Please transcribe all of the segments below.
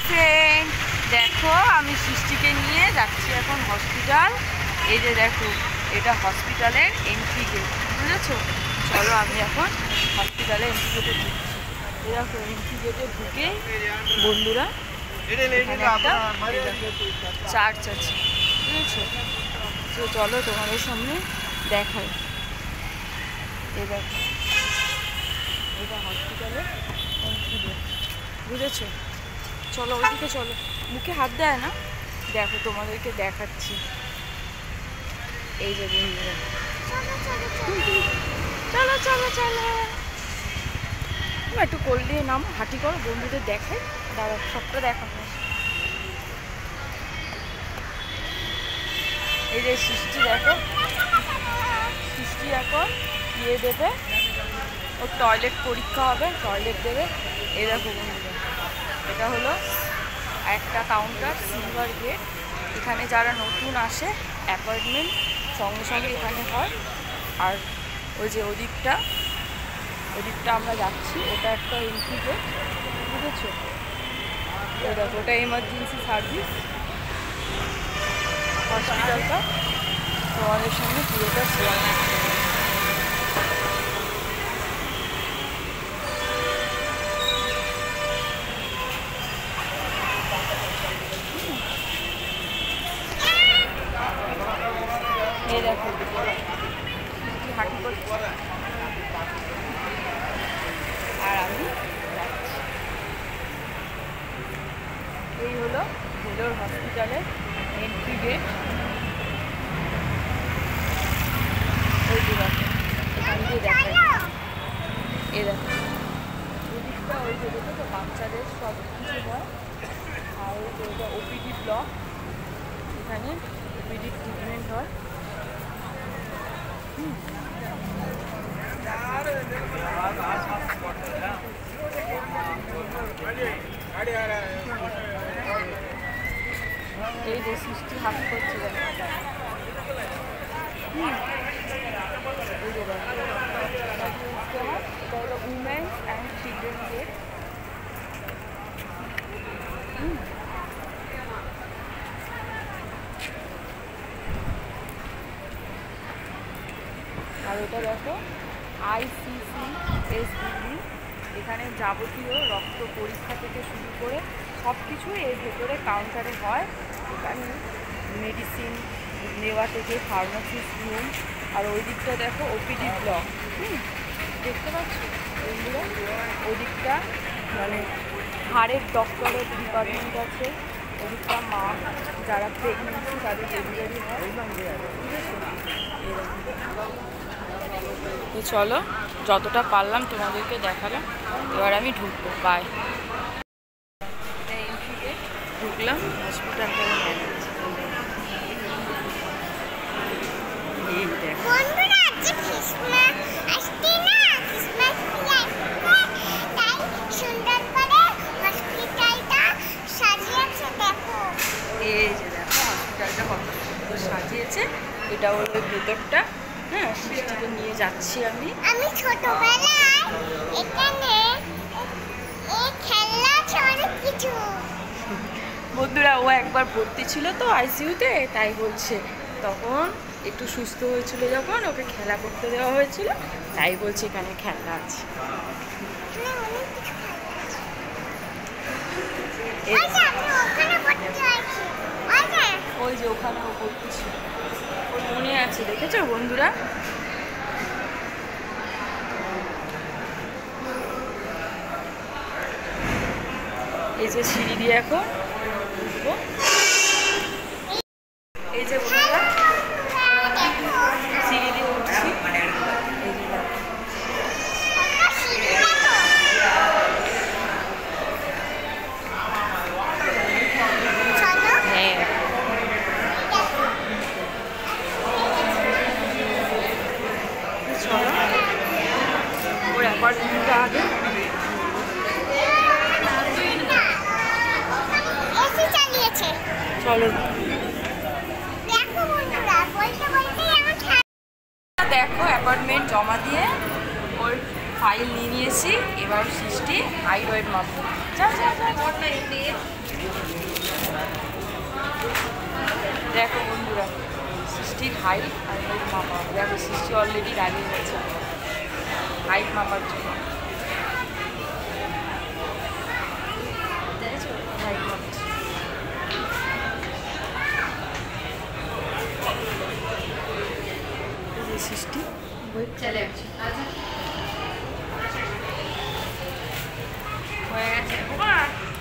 Friend, দেখো আমি সৃষ্টিকে নিয়ে যাচ্ছি এখন হসপিটাল। এই যে দেখো, এটা হসপিটালের এন্ট্রি গেট, বুঝেছো? চলো আমি এখন হসপিটালে এন্ট্রি গেটে ঢুকছি। এই দেখো, এন্ট্রি গেটে ঢুকে বন্ধুরা এখানে একটা চার্চ আছে, বুঝেছো? তো চলো তোমাদের সামনে দেখাই। এই দেখো, এটা হসপিটালের এন্ট্রি গেট, বুঝেছো? চলো ওইদিকে চলো, মুখে হাত দেয় না, দেখো তোমাদেরকে দেখাচ্ছি। এই যে বন্ধুরা, চলো চলো চলো, একটু কোল দিয়ে নামো, হাঁটি করো, বন্ধুদের দেখাই। দাঁড়া, সবটা দেখাবো। এই যে সৃষ্টি, দেখো সৃষ্টি এখন ইয়ে দেবে, ওর টয়লেট পরীক্ষা হবে, টয়লেট দেবে। এই দেখো বন্ধুরা, এটা হলো একটা কাউন্টার, সিলভার গেট। এখানে যারা নতুন আসে অ্যাপয়েন্টমেন্ট সঙ্গে সঙ্গে এখানে হয়। আর ওই যে ওদিকটা আমরা যাচ্ছি, ওটা একটা এন্ট্রি গেট, বুঝেছো? ওই দেখো, ওটা এমার্জেন্সি সার্ভিস হসপিটালটা। তোমাদের সঙ্গে পুরোটা শেয়ার করতে হবে। এই দেখো হাঁটি করছি আর আমি যাচ্ছি। এই হলো ভেলোর হসপিটালের এন্ট্রি গেট। ওই যে দেখো, এখান দিয়ে দেখাই। এই দেখো ওদিকটা, ওই যে দেখো তো বাচ্চাদের সব কিছু হয়। আর ওই যে ওটা ওপিডি ব্লক, এখানে ওপিডি ট্রিটমেন্ট হয়। এই যে সৃষ্টি হাত করছে, এই যে দেখো, এটা হলো উমেন্স অ্যান্ড চিলড্রেন গেট। আর ওটা দেখো ICCSDD, এখানে যাবতীয় রক্ত পরীক্ষা থেকে শুরু করে সব কিছুই এর ভেতরে কাউন্টারে হয়। এখানে মেডিসিন নেওয়া থেকে ফার্মাসিস্ট রুম। আর ওই দিকটা দেখো ওপিডি ব্লক, দেখতে পাচ্ছ বন্ধুরা? ওই দিকটা মানে হাড়ের ডক্টরের ডিপার্টমেন্ট আছে। ওদিকটা মা যারা প্রেগনেন্সি তাদের ডেলিভারি হয়, বুঝেছো? তো চলো, যতটা পারলাম তোমাদেরকে দেখালাম, এবার আমি ঢুকবো। বাই। এন্ট্রিতে ঢুকলাম হসপিটালটা। এই যে দেখো হসপিটালটা কত সুন্দর সাজিয়েছে। এটা হলো ভেতরটা। হ্যাঁ, সৃষ্টিকে নিয়ে যাচ্ছি আমি। ছোটবেলায় এখানে খেলনা অনেক কিছু। বন্ধুরা, ও একবার ভর্তি ছিল তো আইসিইউতে, তাই বলছে তখন একটু সুস্থ হয়েছিল, যখন ওকে খেলা করতে দেওয়া হয়েছিল, তাই বলছে এখানে খেলনা আছে। ওই যে ওখানে ও ভর্তি ছিল, ওর মনে আছে, দেখেছো বন্ধুরা? এই যে সিঁড়ি দিয়ে এখন উঠবো। এই যে বন্ধুরা সিঁড়ি দিয়ে উঠছি। হ্যাঁ, চলো ওর অ্যাপার্টমেন্টটা আগে। চলো দেখো, অ্যাপার্টমেন্ট জমা দিয়ে ওর ফাইল নিয়ে নিয়েছি, এবার সৃষ্টি হাইট ওয়েট মাপবো। দেখো বন্ধুরা, সৃষ্টির হাইট আর ওয়েট মাপা। দেখো সৃষ্টি অলরেডি দাঁড়িয়ে গেছে হাইট মাপার জন্য। দেখেছো হাইট মাপছে। সৃষ্টি চলে হয়ে গেছে।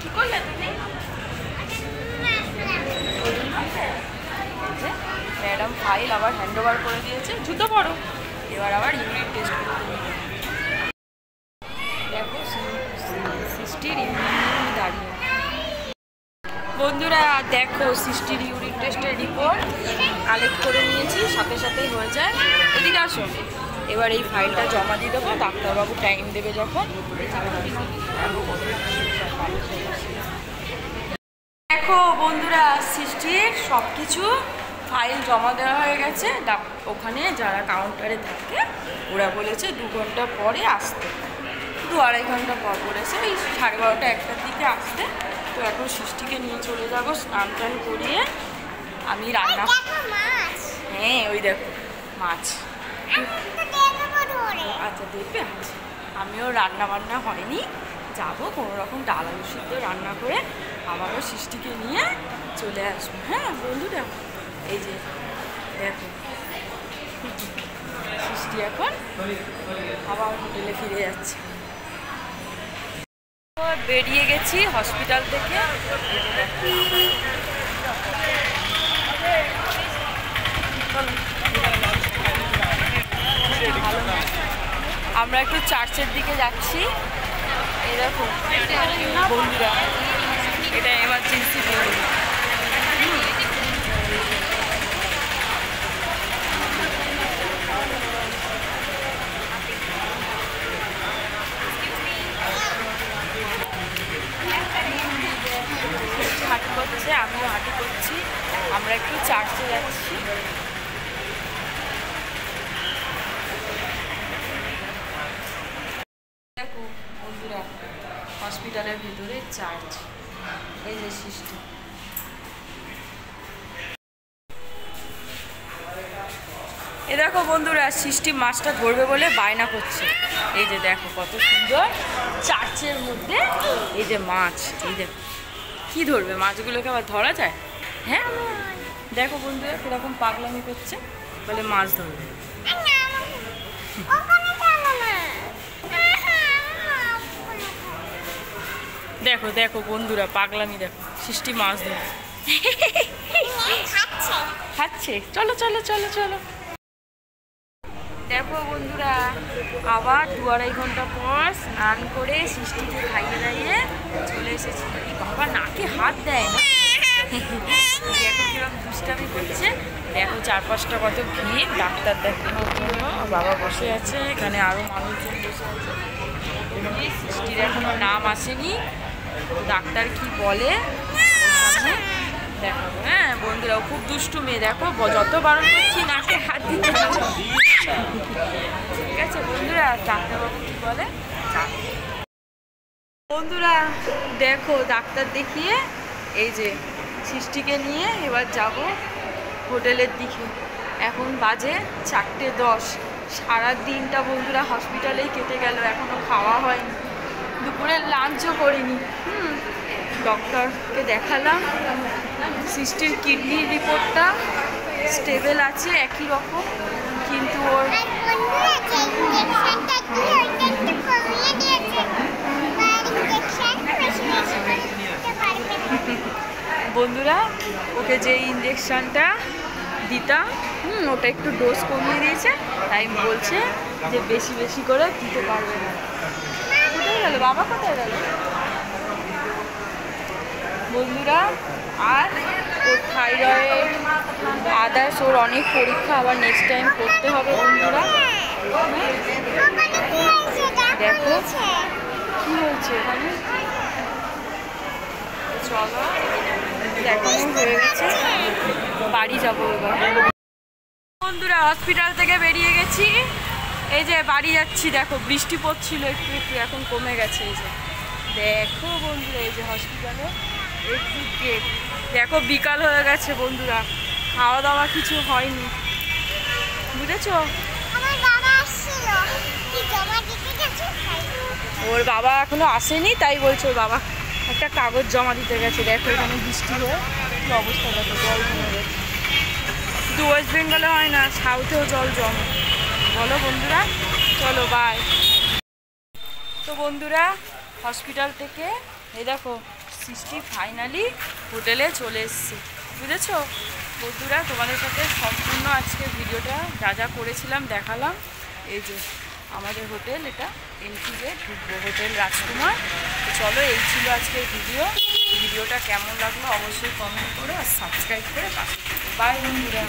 কি করলে তুমি? ম্যাডাম ফাইল আবার হ্যান্ড ওভার করে দিয়েছে। জুতো পরো, এবার আবার ইউনিট টেস্ট করতে হবে। দেখো সৃষ্টির ইউনিট দাঁড়িয়ে। বন্ধুরা দেখো সৃষ্টির ইউনিট টেস্টের রিপোর্ট কালেক্ট করে নিয়েছি, সাথে সাথেই হয়ে যায়। এদিকে আসো, এবার এই ফাইলটা জমা দিয়ে দেবো। ডাক্তারবাবু টাইম দেবে যখন। দেখো বন্ধুরা, সৃষ্টির সব কিছু ফাইল জমা দেওয়া হয়ে গেছে। ওখানে যারা কাউন্টারে থাকে ওরা বলেছে 2 ঘন্টা পরে আসতে, 2-2.5 ঘন্টা পর বলেছে, ওই 12:30 1টার দিকে আসতে। তো এখন সৃষ্টিকে নিয়ে চলে যাবো স্নান টান করিয়ে। আমি রান্না, হ্যাঁ ওই দেখো মাছ। আচ্ছা দেখবে, আচ্ছা আমিও রান্না বান্না হয়নি, যাবো কোনো রকম ডাল আলু সিদ্ধ রান্না করে আবারও সৃষ্টিকে নিয়ে চলে আসবো। হ্যাঁ বন্ধুরা, এই যে দেখো সৃষ্টি এখন আবার হোটেলে ফিরে যাচ্ছে। বেরিয়ে গেছি হসপিটাল থেকে। আমরা একটু চার্চের দিকে যাচ্ছি। এই দেখো বন্ধুরা, এটা এমার্জেন্সি বিল্ডিং। হাঁটি করছে, আমিও হাঁটি করছি। আমরা একটু চার্চে যাচ্ছি। দেখো বন্ধুরা, হসপিটালের ভিতরে চার্চ। এই যে সৃষ্টি, এ দেখো বন্ধুরা, সৃষ্টি মাছটা ধরবে বলে বায়না করছে। এই যে দেখো কত সুন্দর চার্চের মধ্যে এই যে মাছ। এই দেখো কি ধরবে, মাছগুলোকে আবার ধরা যায়? হ্যাঁ দেখো বন্ধুরা কিরকম পাগলামি করছে, বলে মাছ ধরবে। দেখো দেখো বন্ধুরা পাগলামি, দেখো সৃষ্টি মাছ ধরে খাচ্ছে। চলো চলো চলো চলো। দেখো বন্ধুরা, আবার 2-2.5 ঘন্টা পর স্নান করে সৃষ্টিকে খাইয়ে দাইয়ে চলে এসেছি। বাবা নাকে হাত দেয় না। দেখো কিরকম দুষ্টামি করছে। দেখো 4-5টা কত ভিড় ডাক্তার দেখানোর জন্য। বাবা বসে আছে, এখানে আরও মানুষজন বসে আছে। সৃষ্টির এখনো নাম আসেনি, ডাক্তার কি বলে সামনে দেখাবো। হ্যাঁ বন্ধুরা, খুব দুষ্টু মেয়ে। দেখো যত বারণ করছি নাকে হাত দিতে হবে। ঠিক আছে বন্ধুরা, ডাক্তারবাবু কি বলে। বন্ধুরা দেখো ডাক্তার দেখিয়ে এই যে সৃষ্টিকে নিয়ে এবার যাব হোটেলের দিকে। এখন বাজে 4:10। সারা দিনটা বন্ধুরা হসপিটালেই কেটে গেল, এখনো খাওয়া হয়নি, দুপুরের লাঞ্চও করিনি। ডক্টরকে দেখালাম, সৃষ্টির কিডনির রিপোর্টটা স্টেবল আছে একই রকম, কিন্তু ওর বন্ধুরা ওকে যে ইঞ্জেকশনটা দিতাম ওটা একটু ডোজ কমিয়ে দিয়েছে, তাই বলছে যে বেশি বেশি করে দিতে পারবে না। কোথায় গেল বাবা, কোথায় গেল বন্ধুরা? আর ওর থাইরয়েড আদার্স ওর অনেক পরীক্ষা আবার নেক্সট টাইম করতে হবে বন্ধুরা। দেখো কি হয়েছে এখানে। চলো দেখানো হয়ে গেছে, বাড়ি যাবো এবার। বন্ধুরা হসপিটাল থেকে বেরিয়ে গেছি, এই যে বাড়ি যাচ্ছি, দেখো বৃষ্টি পড়ছিল একটু একটু, এখন কমে গেছে। এই যে দেখো বন্ধুরা, এই যে হসপিটালে এক্সিট গেট। দেখো বিকাল হয়ে গেছে বন্ধুরা, খাওয়া দাওয়া কিছু হয়নি, বুঝেছো? আমার বাবা আসছিল, কি জমা দিতে গেছে খাই। ওর বাবা এখনো আসেনি, তাই বলছে ওর বাবা একটা কাগজ জমা দিতে গেছে। দেখো এখানে বৃষ্টি হয়ে কি অবস্থা, দেখো জল জমে গেছে। শুধু ওয়েস্ট বেঙ্গলে হয় না, সাউথেও জল জমে। বলো বন্ধুরা, চলো বাই। তো বন্ধুরা, হসপিটাল থেকে এই দেখো সৃষ্টি ফাইনালি হোটেলে চলে এসছে, বুঝেছো বন্ধুরা? তোমাদের সাথে সম্পূর্ণ আজকে ভিডিওটা যা যা করেছিলাম দেখালাম। এই যে আমাদের হোটেল, এটা এন্ট্রি গেট, ঢুকবো হোটেল রাজকুমার। তো চলো, এই ছিল আজকের ভিডিওটা কেমন লাগলো অবশ্যই কমেন্ট করো আর সাবস্ক্রাইব করে পাশে। বাই বন্ধুরা।